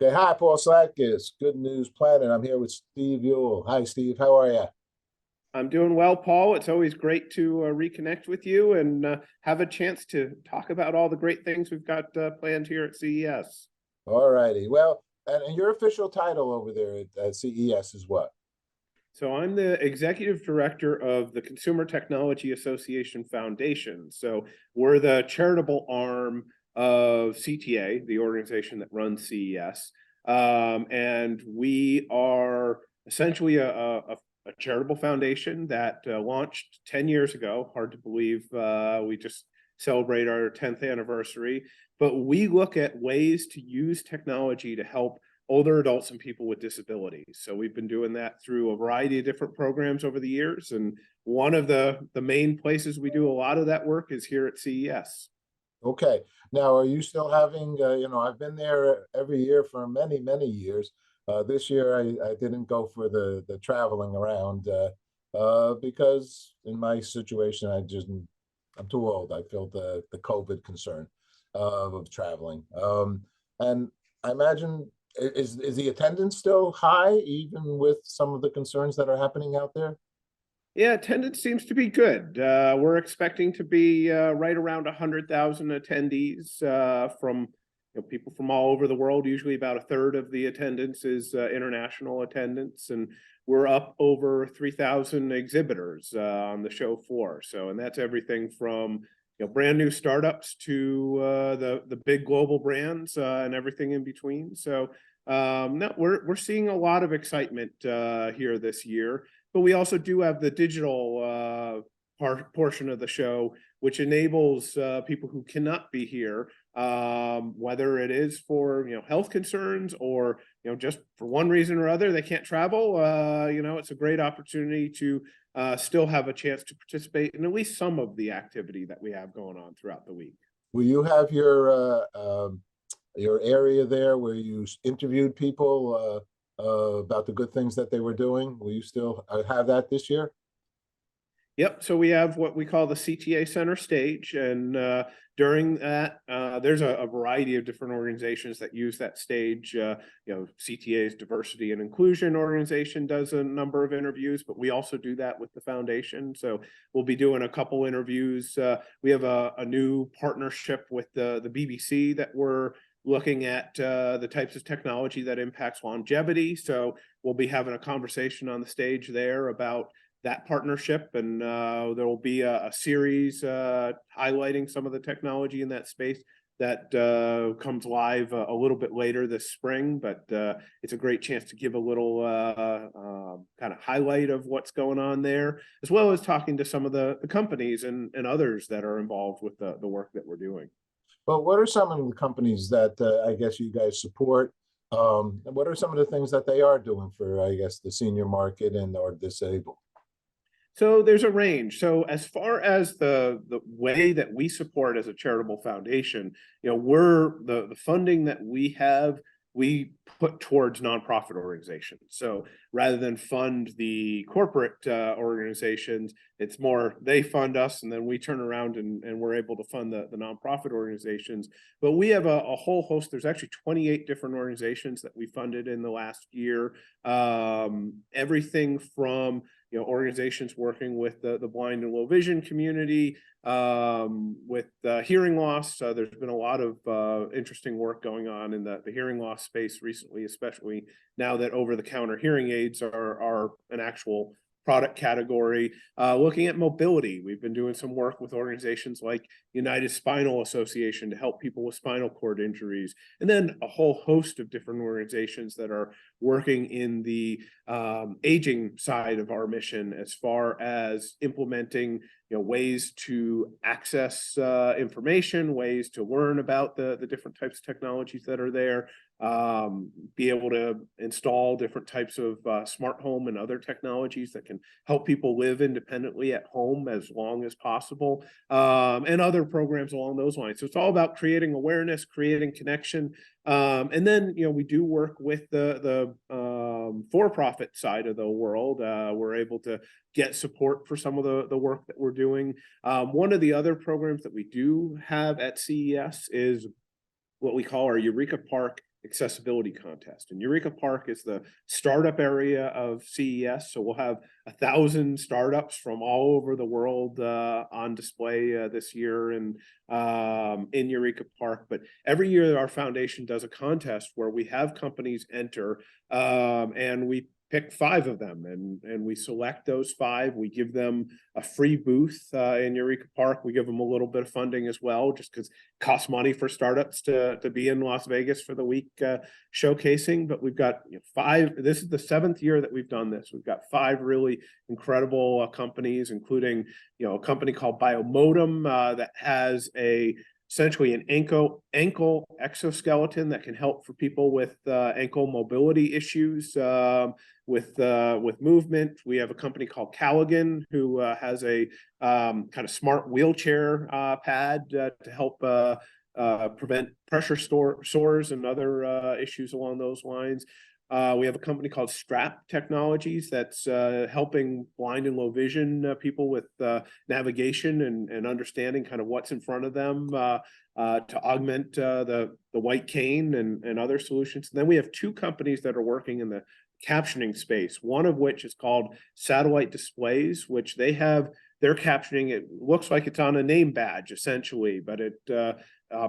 Okay, hi, Paul Slatkis, Good News Planet. I'm here with Steve Ewell. Hi, Steve. How are you? I'm doing well, Paul. It's always great to reconnect with you and have a chance to talk about all the great things we've got planned here at CES. All righty. Well, and your official title over there at CES is what? So I'm the executive director of the Consumer Technology Association Foundation. So we're the charitable arm of CTA, the organization that runs CES. And we are essentially a charitable foundation that launched 10 years ago. Hard to believe we just celebrate our 10th anniversary. But we look at ways to use technology to help older adults and people with disabilities. So we've been doing that through a variety of different programs over the years. And one of the main places we do a lot of that work is here at CES. Okay. Now, are you still having, I've been there every year for many, many years. This year, I didn't go for the traveling around because in my situation, I'm too old. I feel the COVID concern of traveling. And I imagine, is the attendance still high, even with some of the concerns that are happening out there? Yeah, attendance seems to be good. We're expecting to be right around 100,000 attendees from people from all over the world. Usually about a third of the attendance is international attendance, and we're up over 3,000 exhibitors on the show floor. So, and that's everything from brand new startups to the big global brands and everything in between. So no, we're seeing a lot of excitement here this year. But we also do have the digital portion of the show, which enables people who cannot be here, whether it is for health concerns or just for one reason or other they can't travel. It's a great opportunity to still have a chance to participate in at least some of the activity that we have going on throughout the week. Will you have your area there where you interviewed people about the good things that they were doing? Will you still have that this year? Yep. So we have what we call the CTA Center stage. And during that, there's a variety of different organizations that use that stage. CTA's Diversity and Inclusion organization does a number of interviews, but we also do that with the foundation. So we'll be doing a couple interviews. We have a new partnership with the BBC that we're looking at the types of technology that impacts longevity. So we'll be having a conversation on the stage there about that partnership, and there will be a series highlighting some of the technology in that space that comes live a little bit later this spring. But it's a great chance to give a little kind of highlight of what's going on there, as well as talking to some of the companies and others that are involved with the work that we're doing. Well, what are some of the companies that I guess you guys support? And what are some of the things that they are doing for, I guess, the senior market and or disabled? So there's a range. So as far as the way that we support as a charitable foundation, we're the funding that we have, we put towards nonprofit organizations. So rather than fund the corporate organizations, it's more they fund us and then we turn around and we're able to fund the nonprofit organizations. But we have a whole host. There's actually 28 different organizations that we funded in the last year. Everything from organizations working with the blind and low vision community, with hearing loss. There's been a lot of interesting work going on in the hearing loss space recently, especially now that over-the-counter hearing aids are an actual product category. Looking at mobility, we've been doing some work with organizations like United Spinal Association to help people with spinal cord injuries, and then a whole host of different organizations that are working in the aging side of our mission, as far as implementing ways to access information, ways to learn about the different types of technologies that are there, be able to install different types of smart home and other technologies that can help people live independently at home as long as possible, and other programs along those lines. So it's all about creating awareness, creating connection. And then, we do work with the for-profit side of the world. We're able to get support for some of the work that we're doing. One of the other programs that we do have at CES is what we call our Eureka Park accessibility contest. And Eureka Park is the startup area of CES. So we'll have 1,000 startups from all over the world on display this year and in Eureka Park. But every year our foundation does a contest where we have companies enter and we pick 5 of them, and we select those 5. We give them a free booth in Eureka Park. We give them a little bit of funding as well, just because it costs money for startups to be in Las Vegas for the week showcasing. But we've got 5. This is the 7th year that we've done this. We've got 5 really incredible companies, including a company called Biomodem that has essentially an ankle exoskeleton that can help for people with ankle mobility issues with movement. We have a company called Callaghan who has a kind of smart wheelchair pad to help prevent pressure sores and other issues along those lines. We have a company called Strap Technologies that's helping blind and low vision people with navigation and understanding kind of what's in front of them to augment the white cane and other solutions. And then we have 2 companies that are working in the captioning space, one of which is called Satellite Displays, which their captioning, it looks like it's on a name badge essentially, but it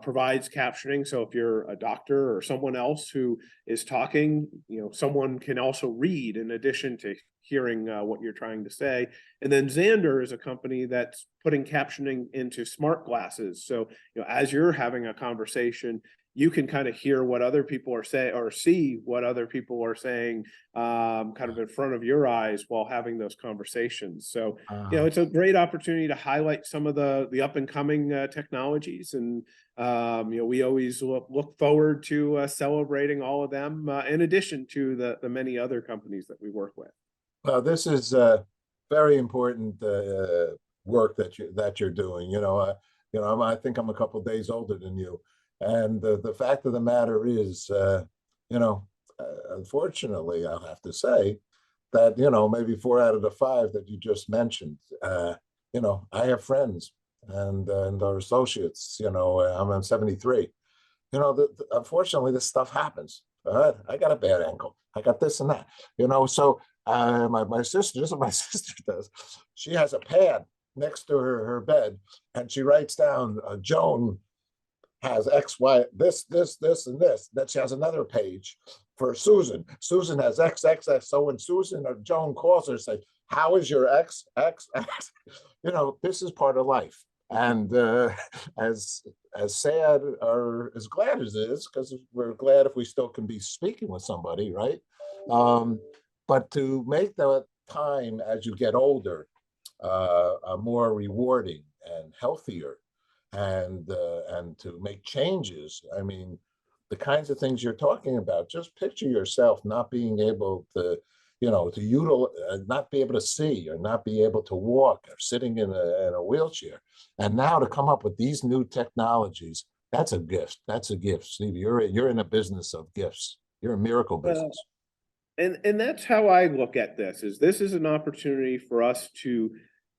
provides captioning. So if you're a doctor or someone else who is talking, someone can also read in addition to hearing what you're trying to say. And then Xander is a company that's putting captioning into smart glasses. So, as you're having a conversation, you can kind of hear what other people are saying or see what other people are saying kind of in front of your eyes while having those conversations. So, it's a great opportunity to highlight some of the up and coming technologies. And, we always look forward to celebrating all of them in addition to the many other companies that we work with. Well, this is very important work that you're doing. I think I'm a couple of days older than you. And the fact of the matter is, unfortunately, I'll have to say that, maybe 4 out of the 5 that you just mentioned, I have friends and our associates, I'm 73. Unfortunately, this stuff happens. I got a bad ankle. I got this and that, so my sister, just what my sister does, she has a pad next to her bed and she writes down Joan has X, Y, this, and this. Then she has another page for Susan. Susan has X, X, X. So when Susan or Joan calls her, say, how is your X, X, X? This is part of life. And as sad or as glad as it is, because we're glad if we still can be speaking with somebody, right? But to make the time as you get older more rewarding and healthier, and to make changes. I mean, the kinds of things you're talking about, just picture yourself not being able to, not be able to see or not be able to walk or sitting in a wheelchair. And now to come up with these new technologies, that's a gift. That's a gift, Steve. You're in a business of gifts. You're a miracle business. And that's how I look at this is an opportunity for us to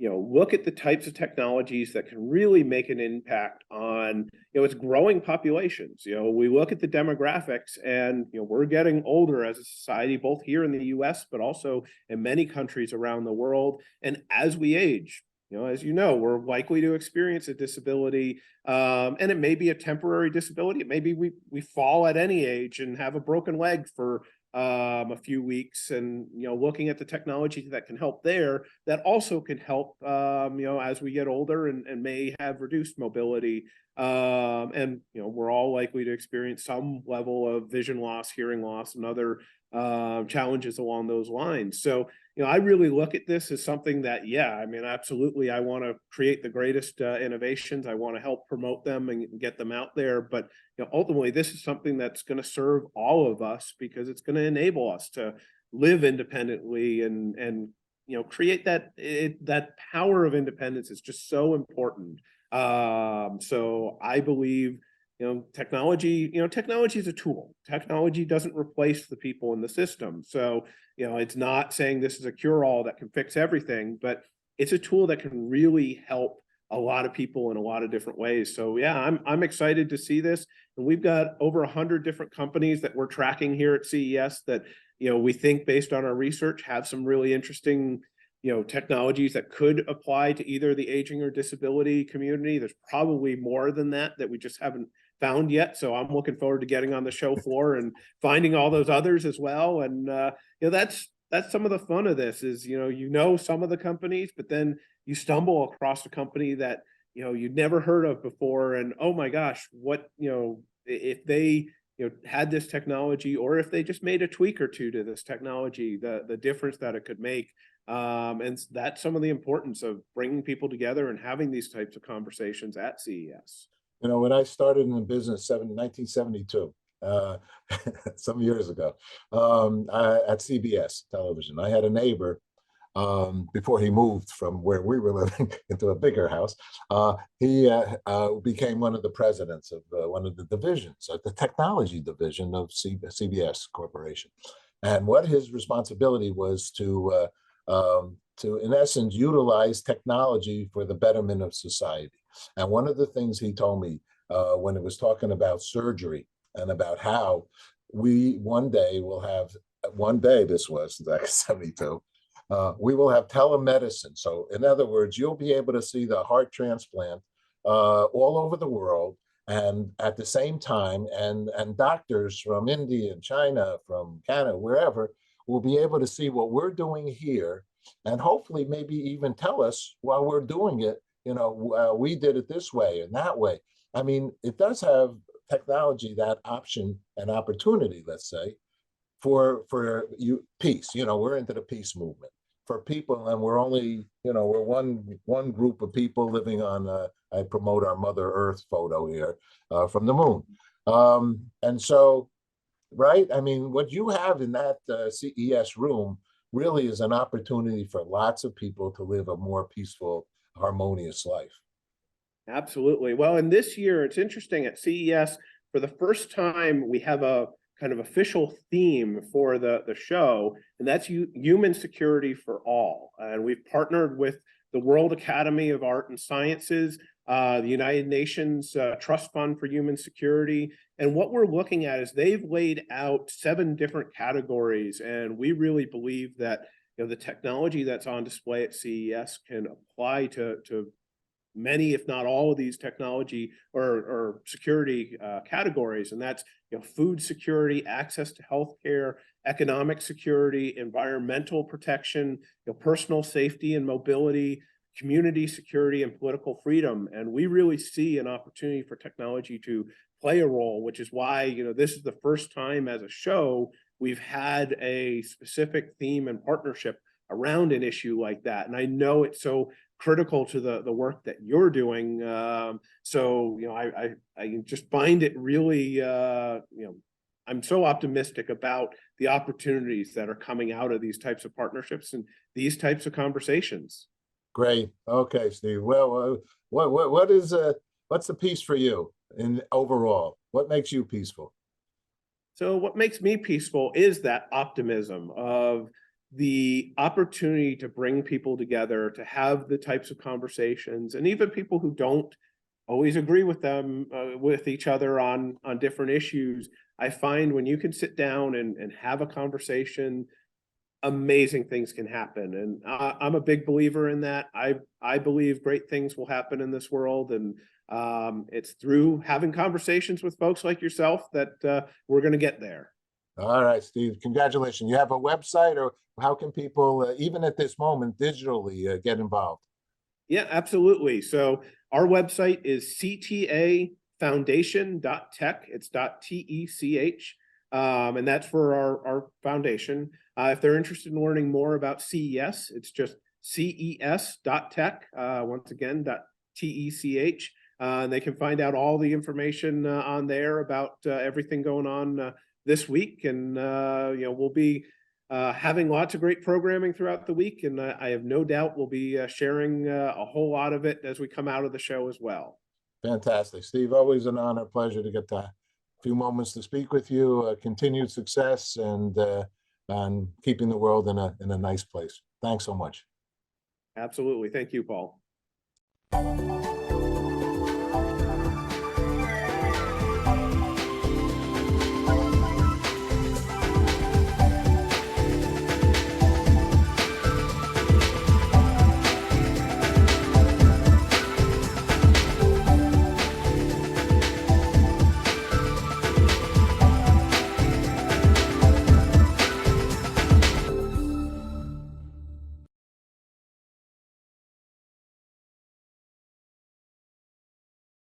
look at the types of technologies that can really make an impact on, it's growing populations. We look at the demographics and, we're getting older as a society, both here in the US, but also in many countries around the world. And as we age, as we're likely to experience a disability, and it may be a temporary disability. It may be we fall at any age and have a broken leg for a few weeks, and looking at the technology that can help there, that also can help as we get older and may have reduced mobility, and we're all likely to experience some level of vision loss, hearing loss, and other challenges along those lines. So I really look at this as something that, absolutely, I want to create the greatest innovations. I want to help promote them and get them out there. But ultimately, this is something that's going to serve all of us, because it's going to enable us to live independently and create that power of independence is just so important. So I believe technology is a tool. Technology doesn't replace the people in the system. So, it's not saying this is a cure-all that can fix everything, but it's a tool that can really help a lot of people in a lot of different ways. So yeah, I'm excited to see this. And we've got over 100 different companies that we're tracking here at CES that, we think based on our research have some really interesting, technologies that could apply to either the aging or disability community. There's probably more than that we just haven't found yet. So I'm looking forward to getting on the show floor and finding all those others as well. And that's some of the fun of this is, some of the companies, but then you stumble across a company that, you'd never heard of before. And oh my gosh, if they, had this technology, or if they just made a tweak or two to this technology, the difference that it could make. And that's some of the importance of bringing people together and having these types of conversations at CES. When I started in the business 1972, some years ago, at CBS television, I had a neighbor before he moved from where we were living into a bigger house. He became one of the presidents of one of the divisions, the technology division of CBS Corporation. And what his responsibility was to, in essence, utilize technology for the betterment of society. And one of the things he told me when it was talking about surgery and about how we one day will have, one day, this was like 72, we will have telemedicine. So in other words, you'll be able to see the heart transplant all over the world, and at the same time, and doctors from India and China, from Canada, wherever, will be able to see what we're doing here, and hopefully maybe even tell us while we're doing it, we did it this way and that way. I mean, it does have technology, that option and opportunity, let's say, for you peace. We're into the peace movement for people, and we're only, we're one group of people living on. I promote our Mother Earth photo here from the moon, and so, right. I mean, what you have in that CES room really is an opportunity for lots of people to live a more peaceful, harmonious life. Absolutely. Well, and this year it's interesting at CES for the first time we have a kind of official theme for the show, and that's human security for all. And we've partnered with the World Academy of Art and Sciences, the United Nations Trust Fund for Human Security. And what we're looking at is they've laid out 7 different categories, and we really believe that the technology that's on display at CES can apply to many, if not all, of these technology or security categories. And that's food security, access to healthcare, economic security, environmental protection, personal safety and mobility, community security, and political freedom. And we really see an opportunity for technology to play a role, which is why this is the first time as a show we've had a specific theme and partnership around an issue like that. And I know it's so critical to the work that you're doing. I just find it really, I'm so optimistic about the opportunities that are coming out of these types of partnerships and these types of conversations. Great. Okay, Steve. Well, what's the peace for you in overall? What makes you peaceful? So what makes me peaceful is that optimism of the opportunity to bring people together, to have the types of conversations, and even people who don't always agree with them, with each other on different issues. I find when you can sit down and have a conversation, amazing things can happen. And I'm a big believer in that. I believe great things will happen in this world, and it's through having conversations with folks like yourself that we're going to get there. All right, Steve. Congratulations. You have a website, or how can people, even at this moment, digitally get involved? Yeah, absolutely. So our website is ctafoundation.tech. It's .tech. And that's for our foundation. If they're interested in learning more about CES, it's just ces.tech. Once again, .tech. And they can find out all the information on there about everything going on this week. And we'll be having lots of great programming throughout the week, and I have no doubt we'll be sharing a whole lot of it as we come out of the show as well. Fantastic, Steve. Always an honor, pleasure to get a few moments to speak with you. Continued success and keeping the world in a nice place. Thanks so much. Absolutely. Thank you, Paul. you.